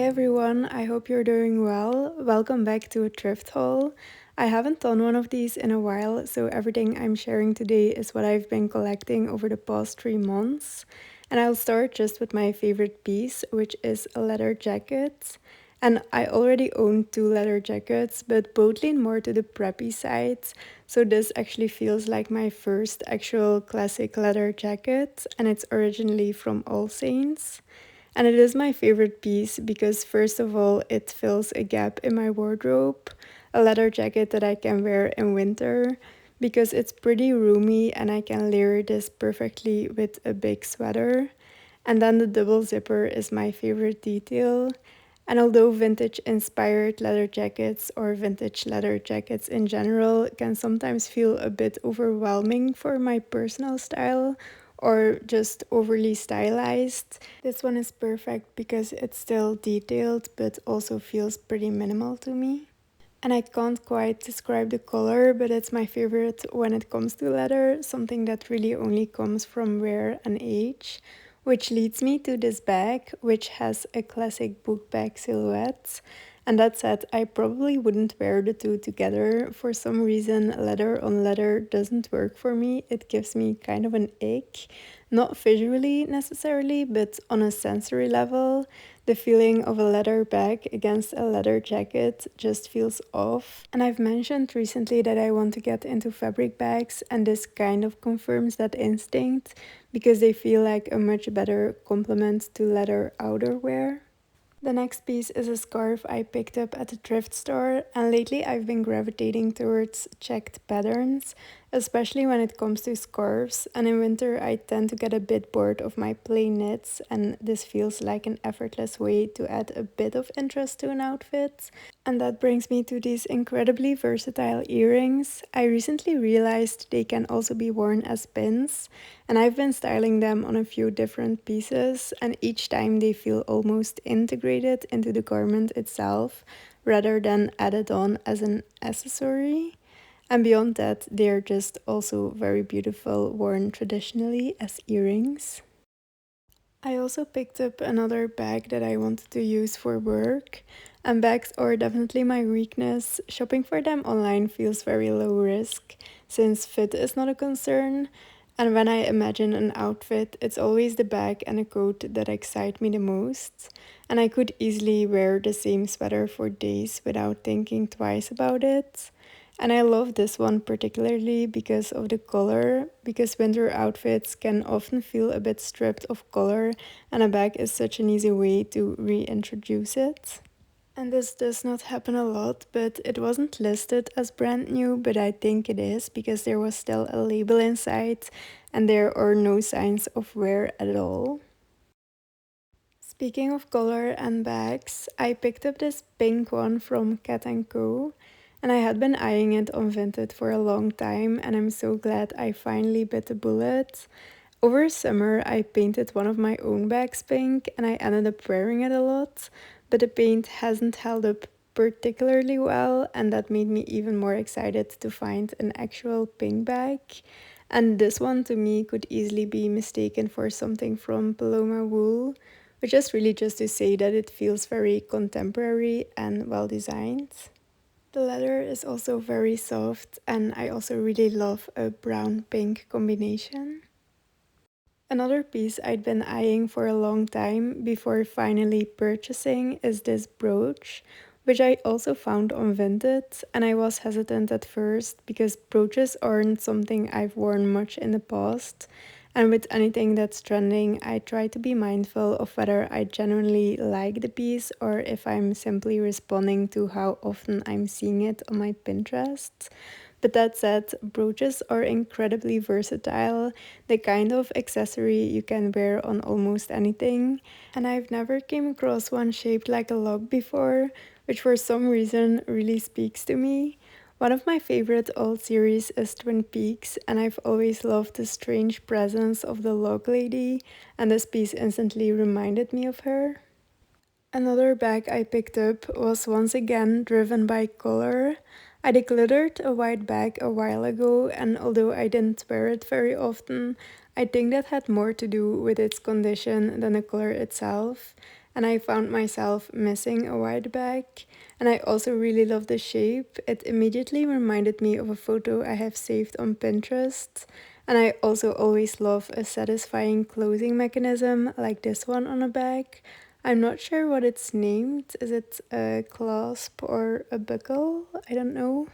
everyone, I hope you're doing well. Welcome back to a thrift haul. I haven't done one of these in a while, so everything I'm sharing today is what I've been collecting over the past 3 months. And I'll start just with my favorite piece, which is a leather jacket. And I already own 2 leather jackets, but both lean more to the preppy side. So this actually feels like my first actual classic leather jacket, and it's originally from All Saints. And it is my favorite piece because, first of all, it fills a gap in my wardrobe, a leather jacket that I can wear in winter because it's pretty roomy and I can layer this perfectly with a big sweater. And then the double zipper is my favorite detail. And although vintage inspired leather jackets or vintage leather jackets in general can sometimes feel a bit overwhelming for my personal style, or just overly stylized, this one is perfect because it's still detailed but also feels pretty minimal to me. And I can't quite describe the color, but it's my favorite when it comes to leather, something that really only comes from wear and age. Which leads me to this bag, which has a classic book bag silhouette. And that said, I probably wouldn't wear the two together. For some reason, leather on leather doesn't work for me. It gives me kind of an ick. Not visually necessarily, but on a sensory level. The feeling of a leather bag against a leather jacket just feels off. And I've mentioned recently that I want to get into fabric bags, and this kind of confirms that instinct because they feel like a much better complement to leather outerwear. The next piece is a scarf I picked up at a thrift store, and lately I've been gravitating towards checked patterns, especially when it comes to scarves. And in winter, I tend to get a bit bored of my plain knits, and this feels like an effortless way to add a bit of interest to an outfit. And that brings me to these incredibly versatile earrings. I recently realized they can also be worn as pins, and I've been styling them on a few different pieces, and each time they feel almost integrated into the garment itself rather than added on as an accessory. And beyond that, they're just also very beautiful, worn traditionally as earrings. I also picked up another bag that I wanted to use for work, and bags are definitely my weakness. Shopping for them online feels very low risk since fit is not a concern, and when I imagine an outfit, it's always the bag and a coat that excite me the most. And I could easily wear the same sweater for days without thinking twice about it. And I love this one particularly because of the color, because winter outfits can often feel a bit stripped of color, and a bag is such an easy way to reintroduce it. And this does not happen a lot, but it wasn't listed as brand new, but I think it is because there was still a label inside and there are no signs of wear at all. Speaking of color and bags, I picked up this pink one from Cat & Co. And I had been eyeing it on Vinted for a long time, and I'm so glad I finally bit the bullet. Over summer, I painted one of my own bags pink, and I ended up wearing it a lot, but the paint hasn't held up particularly well, and that made me even more excited to find an actual pink bag. And this one to me could easily be mistaken for something from Paloma wool, which is really just to say that it feels very contemporary and well designed. The leather is also very soft, and I also really love a brown-pink combination. Another piece I'd been eyeing for a long time before finally purchasing is this brooch, which I also found on Vinted, and I was hesitant at first because brooches aren't something I've worn much in the past, and with anything that's trending, I try to be mindful of whether I genuinely like the piece or if I'm simply responding to how often I'm seeing it on my Pinterest. But that said, brooches are incredibly versatile, the kind of accessory you can wear on almost anything. And I've never came across one shaped like a log before, which for some reason really speaks to me. One of my favorite old series is Twin Peaks, and I've always loved the strange presence of the log lady, and this piece instantly reminded me of her. Another bag I picked up was once again driven by color. I decluttered a white bag a while ago, and although I didn't wear it very often, I think that had more to do with its condition than the color itself. and I found myself missing a wide back. And I also really love the shape. It immediately reminded me of a photo I have saved on Pinterest. And I also always love a satisfying closing mechanism like this one on a bag. I'm not sure what it's named. Is it a clasp or a buckle? I don't know.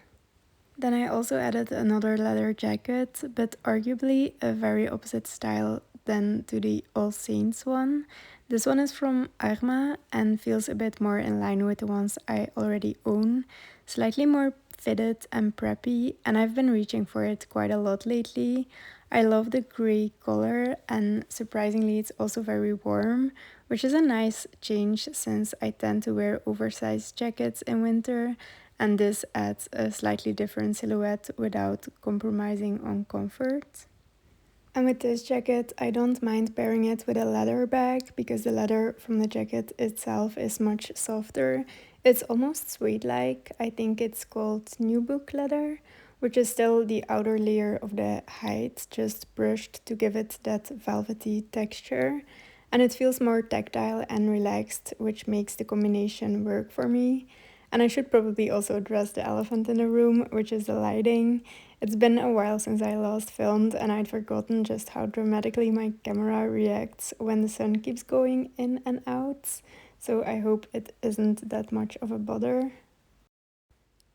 Then I also added another leather jacket, but arguably a very opposite style than to the All Saints one. This one is from Arma and feels a bit more in line with the ones I already own. Slightly more fitted and preppy, and I've been reaching for it quite a lot lately. I love the grey color, and surprisingly it's also very warm, which is a nice change since I tend to wear oversized jackets in winter, and this adds a slightly different silhouette without compromising on comfort. And with this jacket, I don't mind pairing it with a leather bag because the leather from the jacket itself is much softer. It's almost suede-like. I think it's called nubuck leather, which is still the outer layer of the hide, just brushed to give it that velvety texture. And it feels more tactile and relaxed, which makes the combination work for me. And I should probably also address the elephant in the room, which is the lighting. It's been a while since I last filmed, and I'd forgotten just how dramatically my camera reacts when the sun keeps going in and out. So I hope it isn't that much of a bother.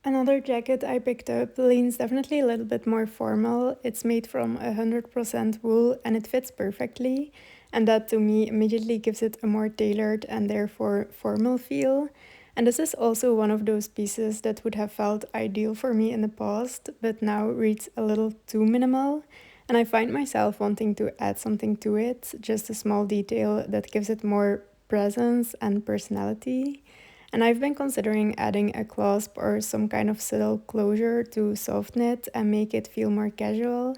Another jacket I picked up leans definitely a little bit more formal. It's made from 100% wool and it fits perfectly, and that to me immediately gives it a more tailored and therefore formal feel. And this is also one of those pieces that would have felt ideal for me in the past, but now reads a little too minimal. And I find myself wanting to add something to it, just a small detail that gives it more presence and personality. And I've been considering adding a clasp or some kind of subtle closure to soften it and make it feel more casual.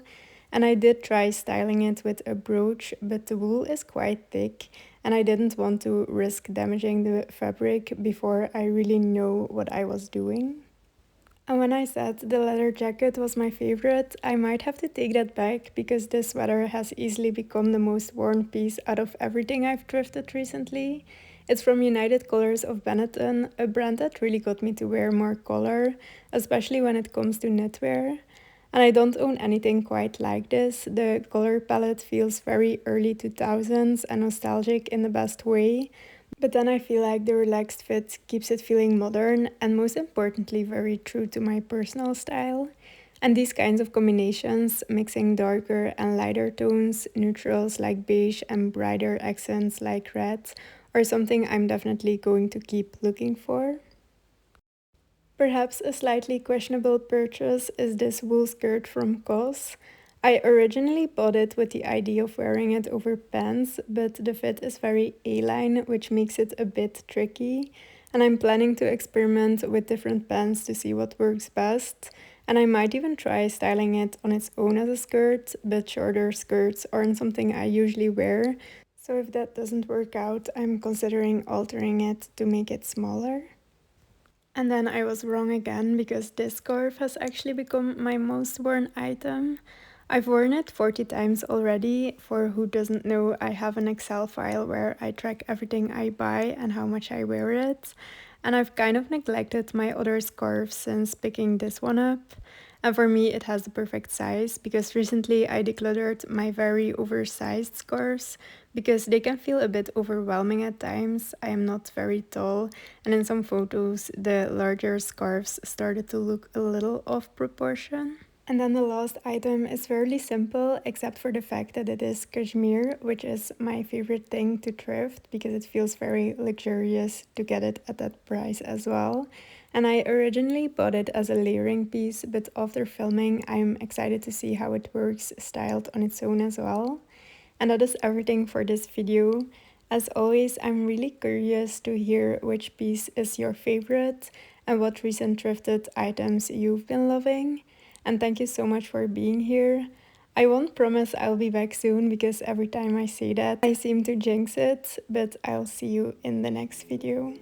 And I did try styling it with a brooch, but the wool is quite thick and I didn't want to risk damaging the fabric before I really know what I was doing. And when I said the leather jacket was my favorite, I might have to take that back because this sweater has easily become the most worn piece out of everything I've thrifted recently. It's from United Colors of Benetton, a brand that really got me to wear more color, especially when it comes to knitwear. And I don't own anything quite like this. The color palette feels very early 2000s and nostalgic in the best way. But then I feel like the relaxed fit keeps it feeling modern and most importantly very true to my personal style. And these kinds of combinations, mixing darker and lighter tones, neutrals like beige and brighter accents like red, are something I'm definitely going to keep looking for. Perhaps a slightly questionable purchase is this wool skirt from COS. I originally bought it with the idea of wearing it over pants, but the fit is very A-line, which makes it a bit tricky. And I'm planning to experiment with different pants to see what works best. And I might even try styling it on its own as a skirt, but shorter skirts aren't something I usually wear. So if that doesn't work out, I'm considering altering it to make it smaller. And then I was wrong again because this scarf has actually become my most worn item. I've worn it 40 times already. For who doesn't know, I have an Excel file where I track everything I buy and how much I wear it. And I've kind of neglected my other scarves since picking this one up. And for me, it has the perfect size because recently I decluttered my very oversized scarves because they can feel a bit overwhelming at times. I am not very tall, and in some photos, the larger scarves started to look a little off proportion. And then the last item is fairly simple, except for the fact that it is cashmere, which is my favorite thing to thrift because it feels very luxurious to get it at that price as well. And I originally bought it as a layering piece, but after filming, I'm excited to see how it works styled on its own as well. And that is everything for this video. As always, I'm really curious to hear which piece is your favorite and what recent thrifted items you've been loving. And thank you so much for being here. I won't promise I'll be back soon because every time I say that, I seem to jinx it, but I'll see you in the next video.